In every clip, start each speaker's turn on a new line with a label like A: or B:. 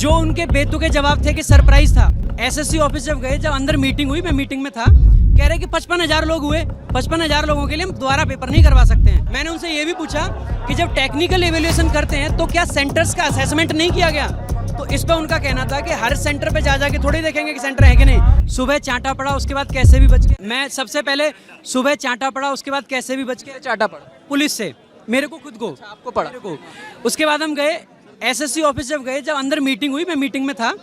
A: जो उनके बेतुके जवाब थे कि सरप्राइज था। एसएससी ऑफिस जब गए, जब अंदर मीटिंग हुई, मैं मीटिंग में था, कह रहे कि 55,000 लोग हुए, 55,000 लोगों के लिए हम दोबारा पेपर नहीं करवा सकते हैं। मैंने उनसे ये भी पूछा कि जब टेक्निकल एवेल्यूएशन करते हैं तो क्या सेंटर्स का असेसमेंट नहीं किया गया? तो इस पर उनका कहना था कि हर सेंटर पे जा जाके थोड़ी देखेंगे कि सेंटर है कि नहीं। सुबह चांटा पड़ा, उसके बाद कैसे भी बच गए। मैं सबसे पहले सुबह चांटा पड़ा, उसके बाद कैसे भी बच के
B: चाटा पड़ा
A: पुलिस से, मेरे को खुद को,
B: आपको पड़ा
A: मेरे को। उसके बाद हम गए एसएससी ऑफिस जब गए, जब अंदर मीटिंग हुई, मैं मीटिंग में था,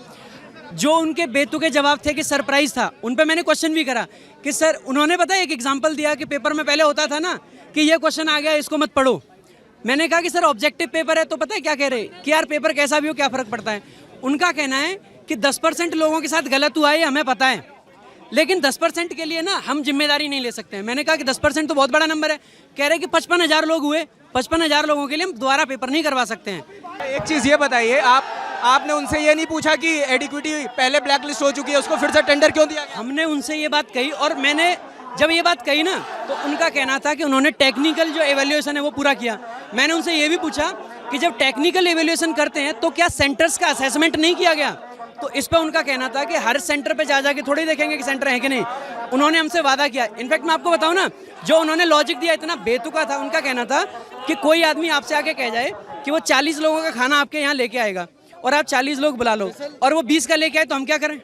A: जो उनके बेतुके जवाब थे कि सरप्राइज था, उन पे मैंने क्वेश्चन भी करा कि सर, उन्होंने पता है एक एग्जांपल दिया कि पेपर में पहले होता था ना कि ये क्वेश्चन आ गया, इसको मत पढ़ो। मैंने कहा कि सर ऑब्जेक्टिव पेपर है, तो पता है क्या कह रहे कि यार पेपर कैसा भी हो क्या फर्क पड़ता है। उनका कहना है कि 10% लोगों के साथ गलत हुआ है, हमें पता है, लेकिन 10% के लिए ना हम जिम्मेदारी नहीं ले सकते हैं। मैंने कहा कि 10% तो बहुत बड़ा नंबर है। कह रहे कि 55,000 लोग हुए, 55,000 लोगों के लिए हम दोबारा पेपर नहीं करवा सकते हैं।
B: एक चीज़ ये बताइए, आपने उनसे ये नहीं पूछा कि एडिक्विटी पहले ब्लैक लिस्ट हो चुकी है, उसको फिर से टेंडर क्यों दिया गया?
A: हमने उनसे ये बात कही, और मैंने जब ये बात कही ना तो उनका कहना था कि उन्होंने टेक्निकल जो एवेल्यूएशन है वो पूरा किया। मैंने उनसे ये भी पूछा कि जब टेक्निकल एवेल्यूएशन करते हैं तो क्या सेंटर्स का असेसमेंट नहीं किया गया? तो इस पर उनका कहना था कि हर सेंटर पे जा जाके थोड़ी देखेंगे कि सेंटर है कि नहीं। उन्होंने हमसे वादा किया। इनफैक्ट मैं आपको बताऊं ना, जो उन्होंने लॉजिक दिया इतना बेतुका था। उनका कहना था कि कोई आदमी आपसे आके कह जाए कि वो 40 लोगों का खाना आपके यहाँ लेके आएगा और आप 40 लोग बुला लो और वो 20 का लेके आए, तो हम क्या करें?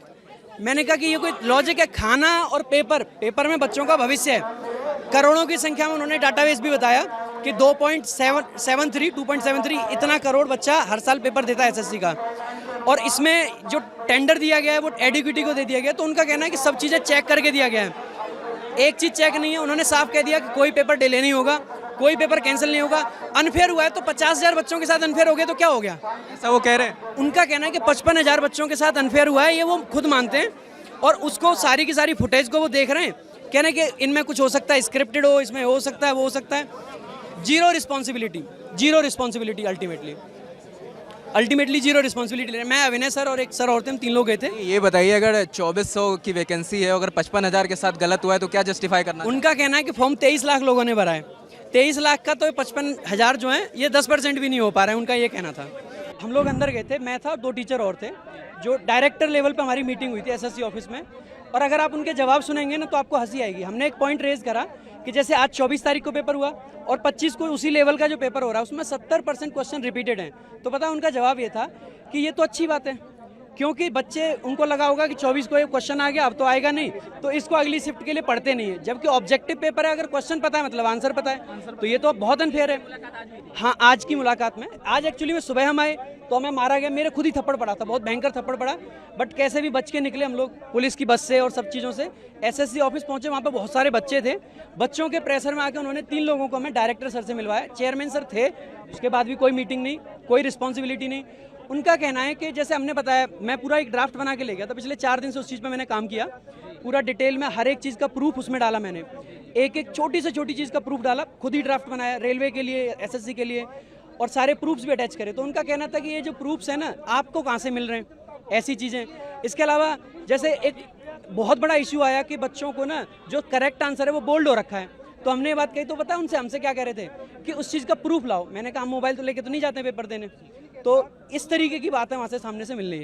A: मैंने कहा कि ये कोई लॉजिक है? खाना और पेपर में बच्चों का भविष्य है। करोड़ों की संख्या में उन्होंने डाटाबेस भी बताया कि 2.73 इतना करोड़ बच्चा हर साल पेपर देता है एसएससी का, और इसमें जो टेंडर दिया गया है वो एडिक्विटी को दे दिया गया। तो उनका कहना है कि सब चीज़ें चेक करके दिया गया है, एक चीज़ चेक नहीं है। उन्होंने साफ कह दिया कि कोई पेपर डिले नहीं होगा, कोई पेपर कैंसिल नहीं होगा। अनफेयर हुआ है तो 50,000 बच्चों के साथ अनफेयर हो गया तो क्या हो गया?
B: ऐसा वो कह रहे हैं।
A: उनका कहना है कि 55,000 बच्चों के साथ अनफेयर हुआ है, ये वो खुद मानते हैं, और उसको सारी की सारी फुटेज को वो देख रहे हैं। कह रहे हैं कि इनमें कुछ हो सकता है, स्क्रिप्टेड हो, इसमें हो सकता है, वो हो सकता है। Zero responsibility ultimately zero responsibility. मैं, अविनय सर और एक सर और थे, हम 3 लोग गए थे।
B: ये बताइए, अगर 2400 की वैकेंसी है, अगर 55,000 के साथ गलत हुआ है तो क्या जस्टिफाई करना?
A: उनका कहना है कि फॉर्म 23 लाख लोगों ने भरा है, 23 लाख का तो 55,000 जो है ये 10% भी नहीं हो पा रहा है। उनका ये कहना था। हम लोग अंदर गए थे, मैं था, 2 टीचर और थे, जो डायरेक्टर लेवल पे हमारी मीटिंग हुई थी एसएससी ऑफिस में। और अगर आप उनके जवाब सुनेंगे ना तो आपको हंसी आएगी। हमने एक पॉइंट रेज करा कि जैसे आज 24 तारीख को पेपर हुआ और 25 को उसी लेवल का जो पेपर हो रहा है उसमें 70% क्वेश्चन रिपीटेड हैं। तो पता उनका जवाब ये था कि ये तो अच्छी बात है, क्योंकि बच्चे, उनको लगा होगा कि 24 को ये क्वेश्चन आ गया, अब तो आएगा नहीं, तो इसको अगली शिफ्ट के लिए पढ़ते नहीं है। जबकि ऑब्जेक्टिव पेपर है, अगर क्वेश्चन पता है मतलब आंसर पता है, तो ये तो बहुत अनफेयर है। हाँ, आज की मुलाकात में, आज एक्चुअली में सुबह हम आए तो हमें मारा गया, मेरे खुद ही थप्पड़ पड़ा था, बहुत भयंकर थप्पड़ पड़ा, बट कैसे भी बच के निकले हम लोग पुलिस की बस से और सब चीज़ों से। एसएससी ऑफिस पहुंचे, वहाँ पे बहुत सारे बच्चे थे। बच्चों के प्रेशर में आके उन्होंने 3 लोगों को हमें डायरेक्टर सर से मिलवाया। चेयरमैन सर थे, उसके बाद भी कोई मीटिंग नहीं, कोई रिस्पॉन्सिबिलिटी नहीं। उनका कहना है कि जैसे हमने बताया, मैं पूरा एक ड्राफ्ट बना के ले गया था, पिछले 4 दिन से उस चीज़ पे मैंने काम किया, पूरा डिटेल में हर एक चीज़ का प्रूफ उसमें डाला मैंने, एक छोटी से छोटी चीज़ का प्रूफ डाला, खुद ही ड्राफ्ट बनाया रेलवे के लिए, एसएससी के लिए, और सारे प्रूफ्स भी अटैच करे। तो उनका कहना था कि ये जो प्रूफ्स है ना, आपको कहाँ से मिल रहे हैं ऐसी चीज़ें। इसके अलावा जैसे एक बहुत बड़ा इशू आया कि बच्चों को ना जो करेक्ट आंसर है वो बोल्ड हो रखा है, तो हमने ये बात कही, तो पता उनसे हमसे क्या कह रहे थे कि उस चीज़ का प्रूफ लाओ। मैंने कहा हम मोबाइल तो लेके तो नहीं जाते पेपर देने। तो इस तरीके की बातें वहाँ से सामने से मिल रही है।